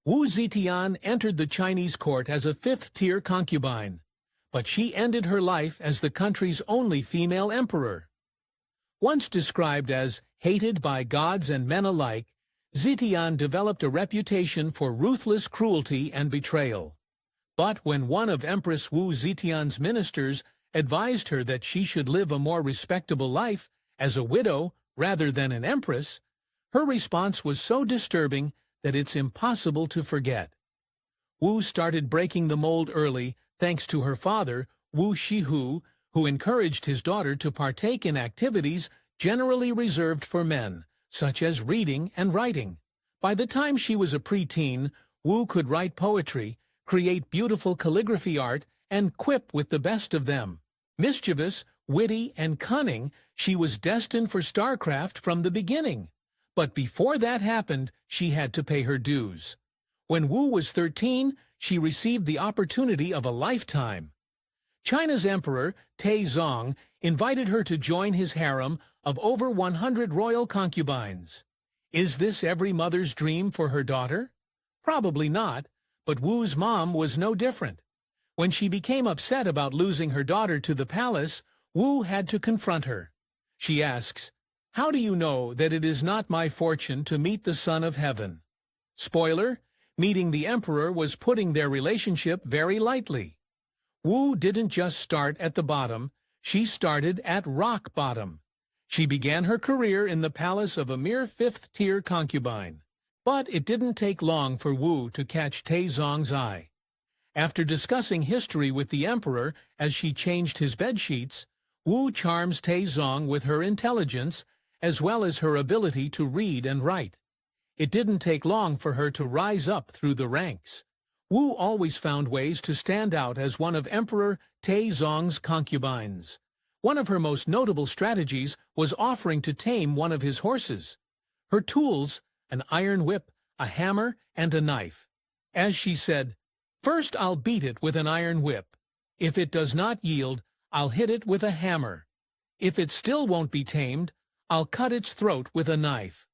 Wu Zetian entered the Chinese court as a fifth-tier concubine, but she ended her life as the country's only female emperor. Once described as hated by gods and men alike, Zetian developed a reputation for ruthless cruelty and betrayal. But when one of Empress Wu Zetian's ministers advised her that she should live a more respectable life as a widow rather than an empress, her response was so disturbing that it's impossible to forget. Wu started breaking the mold early thanks to her father, Wu Shihu, who encouraged his daughter to partake in activities generally reserved for men, such as reading and writing. By the time she was a preteen, Wu could write poetry, create beautiful calligraphy art, and quip with the best of them. Mischievous, witty, and cunning, she was destined for starcraft from the beginning. But before that happened, she had to pay her dues. When Wu was 13, she received the opportunity of a lifetime. China's emperor, Taizong, invited her to join his harem of over 100 royal concubines. Is this every mother's dream for her daughter? Probably not, but Wu's mom was no different. When she became upset about losing her daughter to the palace, Wu had to confront her. She asks, "How do you know that it is not my fortune to meet the Son of Heaven?" Spoiler, meeting the emperor was putting their relationship very lightly. Wu didn't just start at the bottom, she started at rock bottom. She began her career in the palace of a mere fifth-tier concubine. But it didn't take long for Wu to catch Taizong's eye. After discussing history with the emperor as she changed his bedsheets, Wu charms Taizong with her intelligence as well as her ability to read and write. It didn't take long for her to rise up through the ranks. Wu always found ways to stand out as one of Emperor Taizong's concubines. One of her most notable strategies was offering to tame one of his horses. Her tools, an iron whip, a hammer, and a knife. As she said, "First I'll beat it with an iron whip. If it does not yield, I'll hit it with a hammer. If it still won't be tamed, I'll cut its throat with a knife."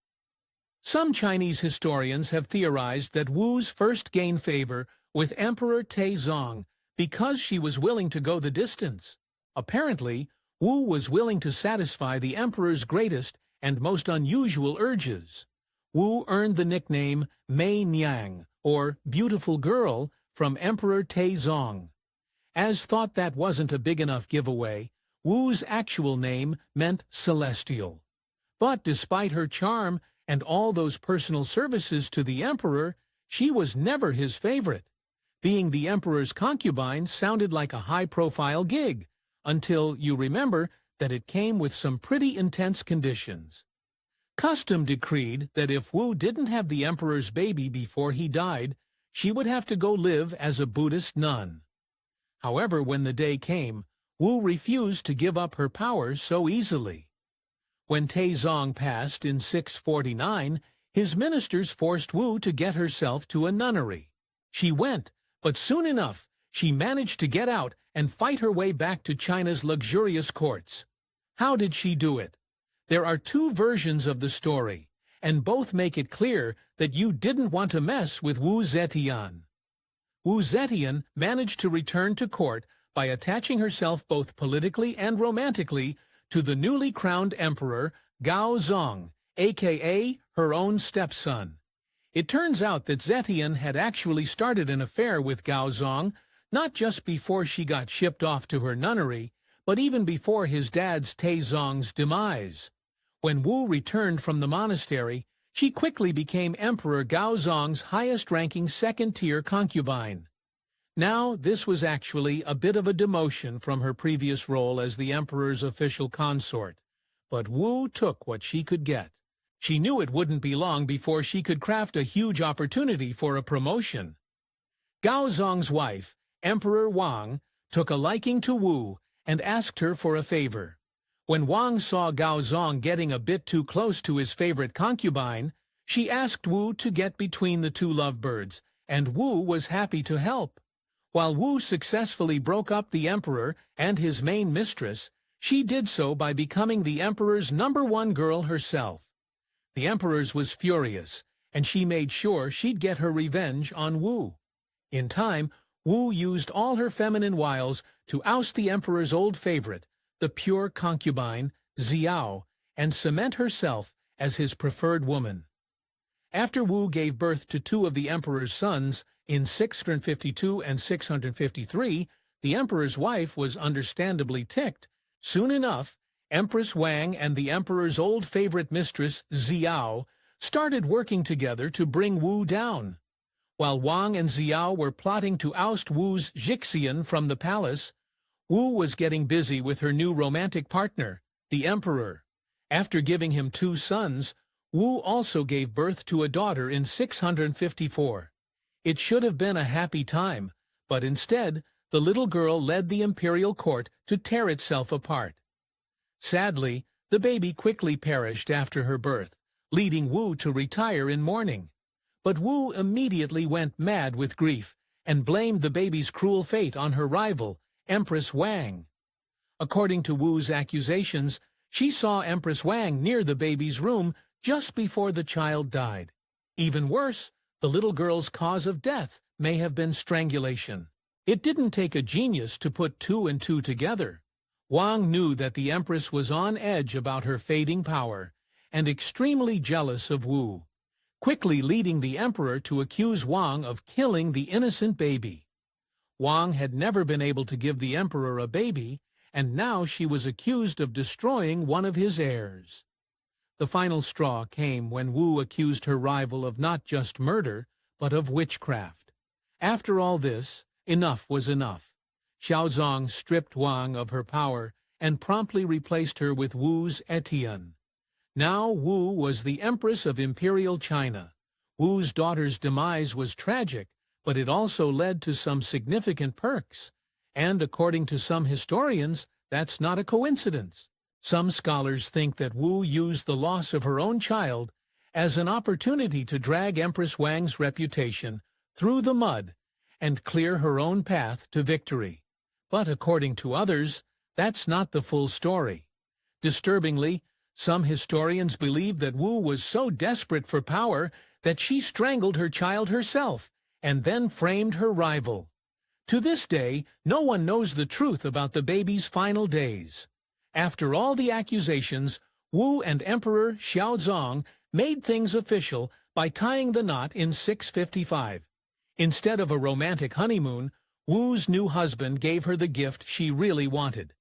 Some Chinese historians have theorized that Wu's first gained favor with Emperor Taizong because she was willing to go the distance. Apparently, Wu was willing to satisfy the emperor's greatest and most unusual urges. Wu earned the nickname Mei Niang, or Beautiful Girl, from Emperor Taizong. As thought that wasn't a big enough giveaway, Wu's actual name meant Celestial. But despite her charm and all those personal services to the emperor, she was never his favorite. Being the emperor's concubine sounded like a high-profile gig, until you remember that it came with some pretty intense conditions. Custom decreed that if Wu didn't have the emperor's baby before he died, she would have to go live as a Buddhist nun. However, when the day came, Wu refused to give up her powers so easily. When Taizong passed in 649, his ministers forced Wu to get herself to a nunnery. She went, but soon enough, she managed to get out and fight her way back to China's luxurious courts. How did she do it? There are two versions of the story, and both make it clear that you didn't want to mess with Wu Zetian. Wu Zetian managed to return to court by attaching herself both politically and romantically to the newly crowned emperor, Gaozong, aka her own stepson. It turns out that Zetian had actually started an affair with Gaozong, not just before she got shipped off to her nunnery, but even before his dad's Taizong's demise. When Wu returned from the monastery, she quickly became Emperor Gaozong's highest-ranking second-tier concubine. Now, this was actually a bit of a demotion from her previous role as the emperor's official consort. But Wu took what she could get. She knew it wouldn't be long before she could craft a huge opportunity for a promotion. Gaozong's wife, Emperor Wang, took a liking to Wu and asked her for a favor. When Wang saw Gaozong getting a bit too close to his favorite concubine, she asked Wu to get between the two lovebirds, and Wu was happy to help. While Wu successfully broke up the emperor and his main mistress, she did so by becoming the emperor's #1 girl herself. The emperor was furious, and she made sure she'd get her revenge on Wu. In time, Wu used all her feminine wiles to oust the emperor's old favorite, the pure concubine, Xiao, and cement herself as his preferred woman. After Wu gave birth to two of the emperor's sons, in 652 and 653, the emperor's wife was understandably ticked. Soon enough, Empress Wang and the emperor's old favorite mistress, Xiao, started working together to bring Wu down. While Wang and Xiao were plotting to oust Wu's Zetian from the palace, Wu was getting busy with her new romantic partner, the emperor. After giving him two sons, Wu also gave birth to a daughter in 654. It should have been a happy time, but instead, the little girl led the imperial court to tear itself apart. Sadly, the baby quickly perished after her birth, leading Wu to retire in mourning. But Wu immediately went mad with grief and blamed the baby's cruel fate on her rival, Empress Wang. According to Wu's accusations, she saw Empress Wang near the baby's room just before the child died. Even worse, the little girl's cause of death may have been strangulation. It didn't take a genius to put two and two together. Wang knew that the Empress was on edge about her fading power and extremely jealous of Wu, quickly leading the emperor to accuse Wang of killing the innocent baby. Wang had never been able to give the emperor a baby, and now she was accused of destroying one of his heirs. The final straw came when Wu accused her rival of not just murder, but of witchcraft. After all this, enough was enough. Xiaozong stripped Wang of her power and promptly replaced her with Wu's Zetian. Now Wu was the Empress of Imperial China. Wu's daughter's demise was tragic, but it also led to some significant perks. And according to some historians, that's not a coincidence. Some scholars think that Wu used the loss of her own child as an opportunity to drag Empress Wang's reputation through the mud and clear her own path to victory. But according to others, that's not the full story. Disturbingly, some historians believe that Wu was so desperate for power that she strangled her child herself and then framed her rival. To this day, no one knows the truth about the baby's final days. After all the accusations, Wu and Emperor Xiaozong made things official by tying the knot in 655. Instead of a romantic honeymoon, Wu's new husband gave her the gift she really wanted.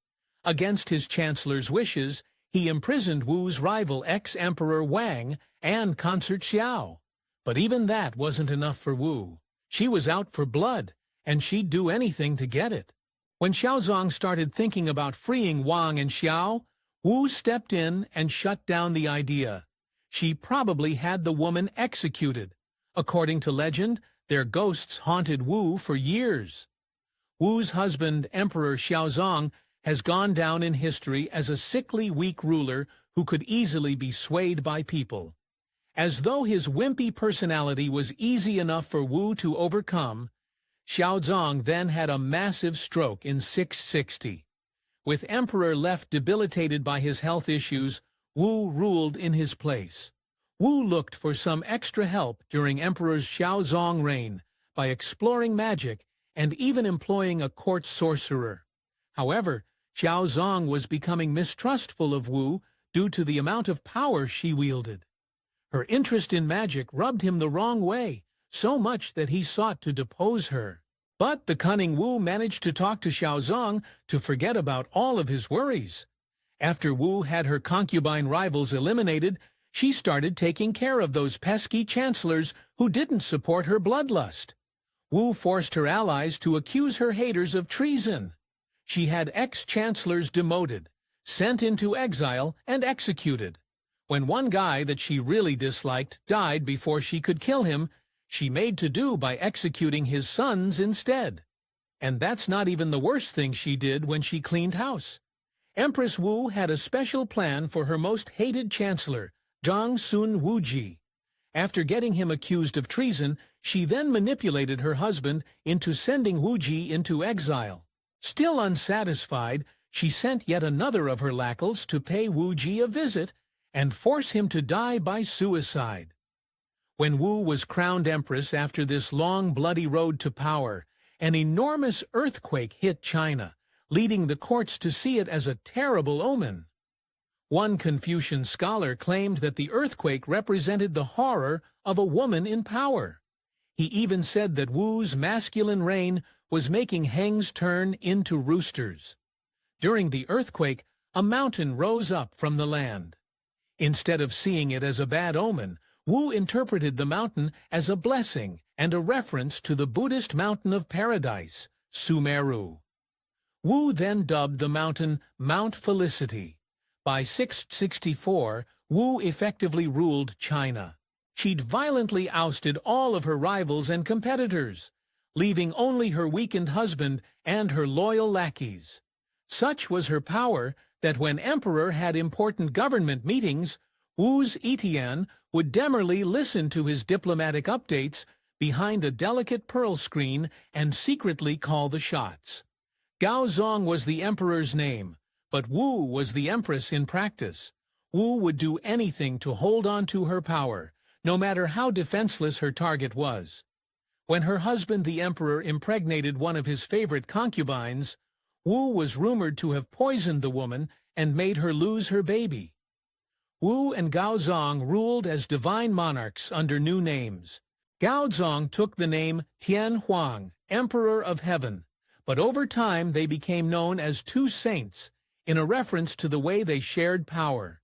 Against his chancellor's wishes, he imprisoned Wu's rival ex-emperor Wang and consort Xiao. But even that wasn't enough for Wu. She was out for blood, and she'd do anything to get it. When Xiaozong started thinking about freeing Wang and Xiao, Wu stepped in and shut down the idea. She probably had the woman executed. According to legend, their ghosts haunted Wu for years. Wu's husband, Emperor Xiaozong, has gone down in history as a sickly, weak ruler who could easily be swayed by people. As though his wimpy personality was easy enough for Wu to overcome, Xiaozong then had a massive stroke in 660. With Emperor left debilitated by his health issues, Wu ruled in his place. Wu looked for some extra help during Emperor Xiaozong's reign by exploring magic and even employing a court sorcerer. However, Xiaozong was becoming mistrustful of Wu due to the amount of power she wielded. Her interest in magic rubbed him the wrong way, so much that he sought to depose her. But the cunning Wu managed to talk to Xiaozong to forget about all of his worries. After Wu had her concubine rivals eliminated, she started taking care of those pesky chancellors who didn't support her bloodlust. Wu forced her allies to accuse her haters of treason. She had ex-chancellors demoted, sent into exile, and executed. When one guy that she really disliked died before she could kill him, she made to do by executing his sons instead. And that's not even the worst thing she did when she cleaned house. Empress Wu had a special plan for her most hated chancellor, Zhang Sun Wuji. After getting him accused of treason, she then manipulated her husband into sending Wuji into exile. Still unsatisfied, she sent yet another of her lackeys to pay Wuji a visit and force him to die by suicide. When Wu was crowned empress after this long, bloody road to power, an enormous earthquake hit China, leading the courts to see it as a terrible omen. One Confucian scholar claimed that the earthquake represented the horror of a woman in power. He even said that Wu's masculine reign was making hens turn into roosters. During the earthquake, a mountain rose up from the land. Instead of seeing it as a bad omen, Wu interpreted the mountain as a blessing and a reference to the Buddhist mountain of paradise, Sumeru. Wu then dubbed the mountain Mount Felicity. By 664, Wu effectively ruled China. She'd violently ousted all of her rivals and competitors, leaving only her weakened husband and her loyal lackeys. Such was her power that when emperor had important government meetings, Wu's Zetian would demurely listen to his diplomatic updates behind a delicate pearl screen and secretly call the shots. Gaozong was the emperor's name, but Wu was the empress in practice. Wu would do anything to hold on to her power, no matter how defenseless her target was. When her husband the emperor impregnated one of his favorite concubines, Wu was rumored to have poisoned the woman and made her lose her baby. Wu and Gaozong ruled as divine monarchs under new names. Gaozong took the name Tian Huang, Emperor of Heaven, but over time they became known as two saints, in a reference to the way they shared power.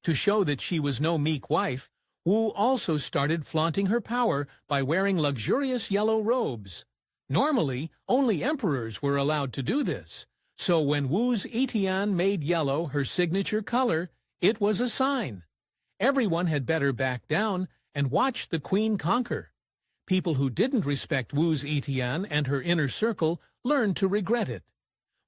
To show that she was no meek wife, Wu also started flaunting her power by wearing luxurious yellow robes. Normally, only emperors were allowed to do this, so when Wu's Zetian made yellow her signature color, it was a sign. Everyone had better back down and watch the queen conquer. People who didn't respect Wu's Zetian and her inner circle learned to regret it.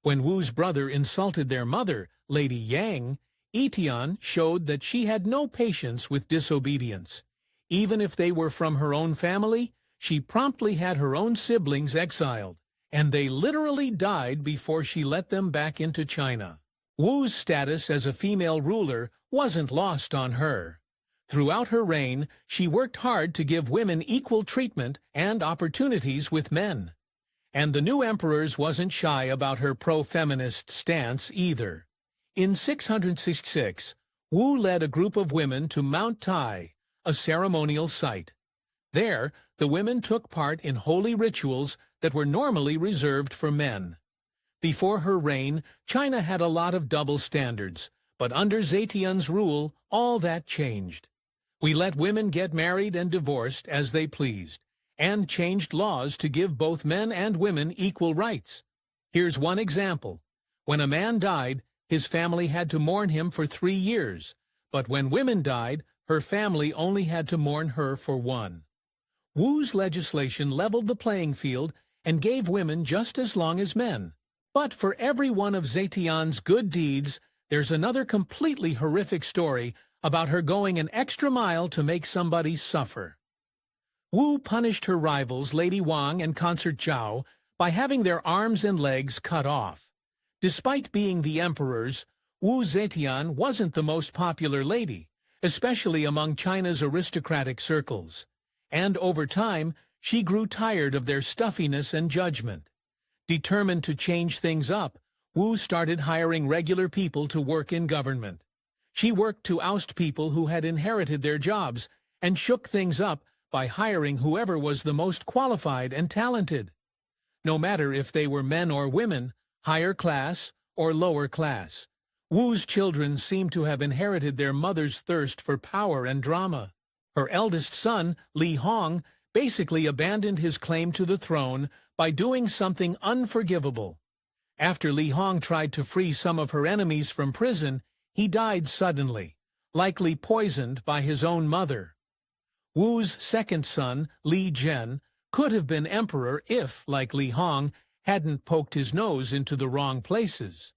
When Wu's brother insulted their mother, Lady Yang, Zetian showed that she had no patience with disobedience. Even if they were from her own family, she promptly had her own siblings exiled, and they literally died before she let them back into China. Wu's status as a female ruler wasn't lost on her. Throughout her reign, she worked hard to give women equal treatment and opportunities with men. And the new emperors wasn't shy about her pro-feminist stance either. In 666, Wu led a group of women to Mount Tai, a ceremonial site. There, the women took part in holy rituals that were normally reserved for men. Before her reign, China had a lot of double standards, but under Zetian's rule, all that changed. We let women get married and divorced as they pleased, and changed laws to give both men and women equal rights. Here's one example. When a man died, his family had to mourn him for 3 years, but when women died, her family only had to mourn her for 1. Wu's legislation leveled the playing field and gave women just as long as men. But for every one of Zetian's good deeds, there's another completely horrific story about her going an extra mile to make somebody suffer. Wu punished her rivals Lady Wang and Consort Zhao by having their arms and legs cut off. Despite being the emperors, Wu Zetian wasn't the most popular lady, especially among China's aristocratic circles. And over time, she grew tired of their stuffiness and judgment. Determined to change things up, Wu started hiring regular people to work in government. She worked to oust people who had inherited their jobs and shook things up by hiring whoever was the most qualified and talented. No matter if they were men or women, higher class or lower class, Wu's children seemed to have inherited their mother's thirst for power and drama. Her eldest son, Li Hong, basically abandoned his claim to the throne by doing something unforgivable. After Li Hong tried to free some of her enemies from prison, he died suddenly, likely poisoned by his own mother. Wu's second son, Li Zhen, could have been emperor if, like Li Hong, hadn't poked his nose into the wrong places.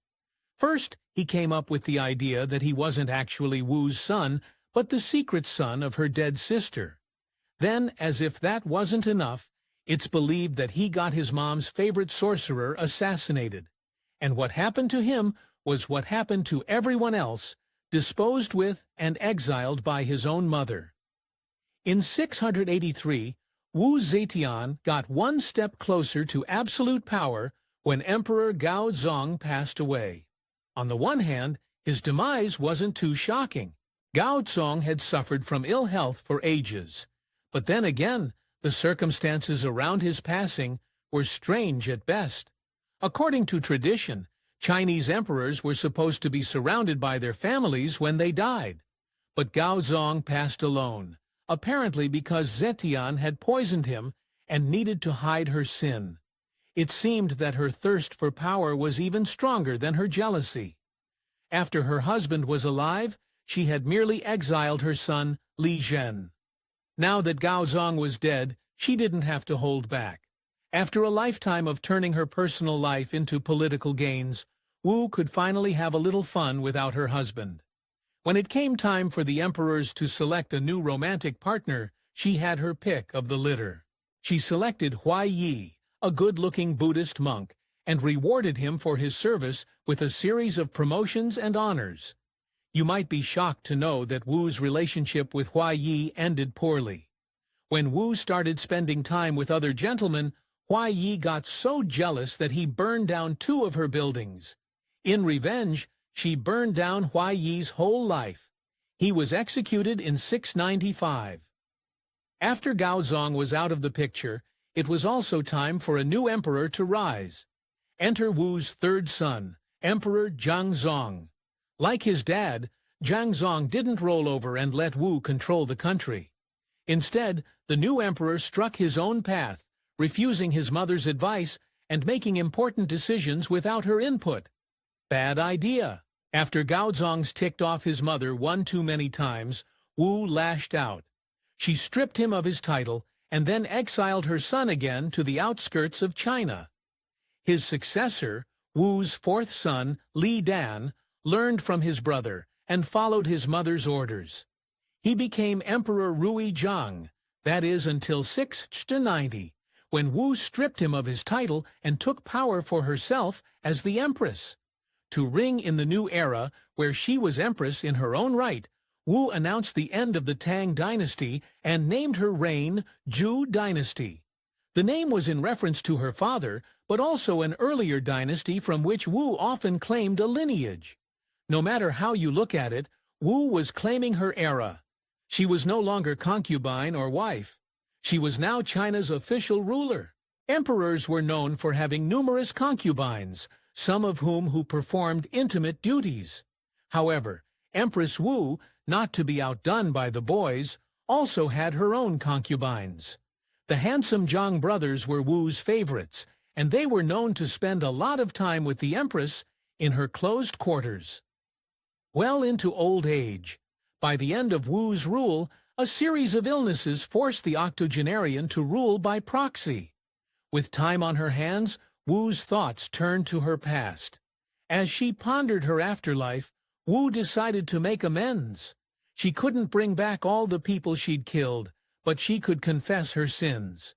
First, he came up with the idea that he wasn't actually Wu's son, but the secret son of her dead sister. Then, as if that wasn't enough, it's believed that he got his mom's favorite sorcerer assassinated. And what happened to him was what happened to everyone else, disposed with and exiled by his own mother. In 683, Wu Zetian got one step closer to absolute power when Emperor Gaozong passed away. On the one hand, his demise wasn't too shocking. Gaozong had suffered from ill health for ages. But then again, the circumstances around his passing were strange at best. According to tradition, Chinese emperors were supposed to be surrounded by their families when they died. But Gaozong passed alone, apparently because Zetian had poisoned him and needed to hide her sin. It seemed that her thirst for power was even stronger than her jealousy. After her husband was alive, she had merely exiled her son, Li Zhen. Now that Gaozong was dead, she didn't have to hold back. After a lifetime of turning her personal life into political gains, Wu could finally have a little fun without her husband. When it came time for the emperors to select a new romantic partner, she had her pick of the litter. She selected Huai Yi, a good-looking Buddhist monk, and rewarded him for his service with a series of promotions and honors. You might be shocked to know that Wu's relationship with Huai Yi ended poorly. When Wu started spending time with other gentlemen, Huai Yi got so jealous that he burned down 2 of her buildings. In revenge, she burned down Huai Yi's whole life. He was executed in 695. After Gaozong was out of the picture, it was also time for a new emperor to rise. Enter Wu's third son, Emperor Zhangzong. Like his dad, Zhangzong didn't roll over and let Wu control the country. Instead, the new emperor struck his own path, refusing his mother's advice and making important decisions without her input. Bad idea. After Gaozong's ticked off his mother one too many times, Wu lashed out. She stripped him of his title and then exiled her son again to the outskirts of China. His successor, Wu's fourth son, Li Dan, learned from his brother and followed his mother's orders. He became Emperor Ruizhang, that is until 690, when Wu stripped him of his title and took power for herself as the Empress. To ring in the new era, where she was Empress in her own right, Wu announced the end of the Tang dynasty and named her reign Zhou dynasty. The name was in reference to her father, but also an earlier dynasty from which Wu often claimed a lineage. No matter how you look at it, Wu was claiming her era. She was no longer concubine or wife. She was now China's official ruler. Emperors were known for having numerous concubines, some of whom performed intimate duties. However, Empress Wu, not to be outdone by the boys, also had her own concubines. The handsome Zhang brothers were Wu's favorites, and they were known to spend a lot of time with the Empress in her closed quarters. Well into old age, by the end of Wu's rule, a series of illnesses forced the octogenarian to rule by proxy. With time on her hands, Wu's thoughts turned to her past. As she pondered her afterlife, Wu decided to make amends. She couldn't bring back all the people she'd killed, but she could confess her sins.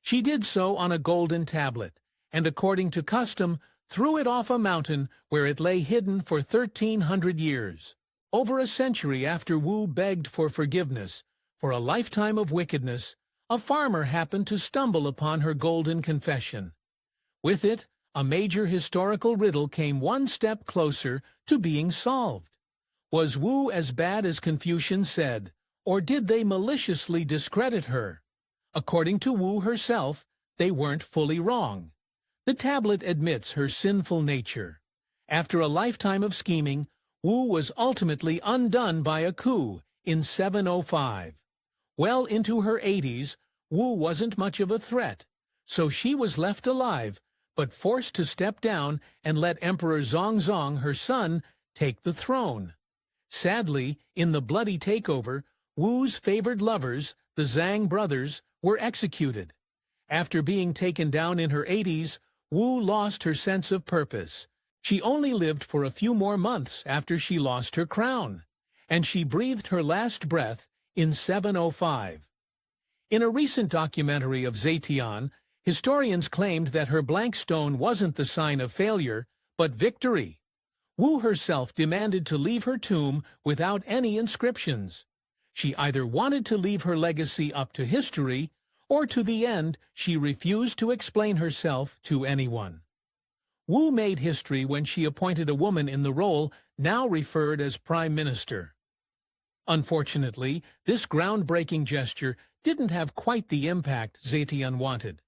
She did so on a golden tablet, and according to custom, threw it off a mountain where it lay hidden for 1,300 years. Over a century after Wu begged for forgiveness for a lifetime of wickedness, a farmer happened to stumble upon her golden confession. With it, a major historical riddle came one step closer to being solved. Was Wu as bad as Confucian said, or did they maliciously discredit her? According to Wu herself, they weren't fully wrong. The tablet admits her sinful nature. After a lifetime of scheming, Wu was ultimately undone by a coup in 705. Well into her 80s, Wu wasn't much of a threat, so she was left alive, but forced to step down and let Emperor Zhongzong, her son, take the throne. Sadly, in the bloody takeover, Wu's favored lovers, the Zhang brothers, were executed. After being taken down in her 80s, Wu lost her sense of purpose. She only lived for a few more months after she lost her crown, and she breathed her last breath in 705. In a recent documentary of Zetian, historians claimed that her blank stone wasn't the sign of failure, but victory. Wu herself demanded to leave her tomb without any inscriptions. She either wanted to leave her legacy up to history, or to the end she refused to explain herself to anyone. Wu made history when she appointed a woman in the role now referred as Prime Minister. Unfortunately, this groundbreaking gesture didn't have quite the impact Zetian wanted.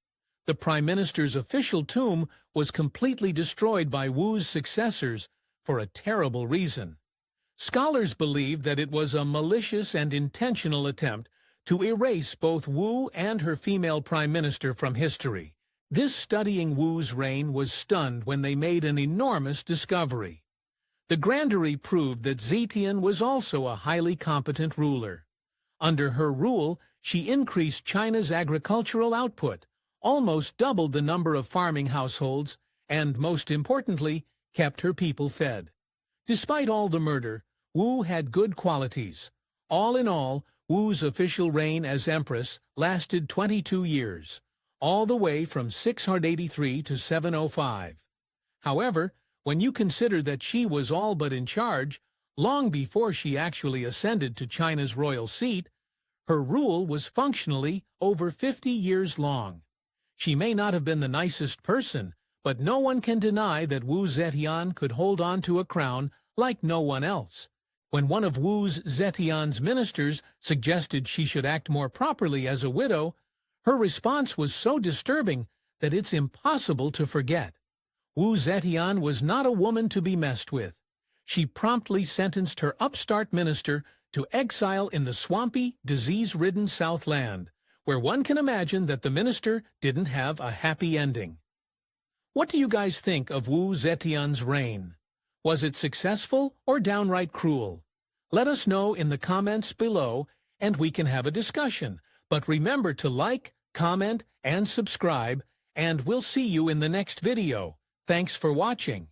The Prime Minister's official tomb was completely destroyed by Wu's successors for a terrible reason. Scholars believe that it was a malicious and intentional attempt to erase both Wu and her female Prime Minister from history. This studying Wu's reign was stunned when they made an enormous discovery. The grandery proved that Zetian was also a highly competent ruler. Under her rule, she increased China's agricultural output, almost doubled the number of farming households, and, most importantly, kept her people fed. Despite all the murder, Wu had good qualities. All in all, Wu's official reign as Empress lasted 22 years, all the way from 683 to 705. However, when you consider that she was all but in charge, long before she actually ascended to China's royal seat, her rule was functionally over 50 years long. She may not have been the nicest person, but no one can deny that Wu Zetian could hold on to a crown like no one else. When one of Wu Zetian's ministers suggested she should act more properly as a widow, her response was so disturbing that it's impossible to forget. Wu Zetian was not a woman to be messed with. She promptly sentenced her upstart minister to exile in the swampy, disease-ridden Southland, where one can imagine that the minister didn't have a happy ending. What do you guys think of Wu Zetian's reign? Was it successful or downright cruel? Let us know in the comments below, and we can have a discussion. But remember to like, comment, and subscribe, and we'll see you in the next video. Thanks for watching.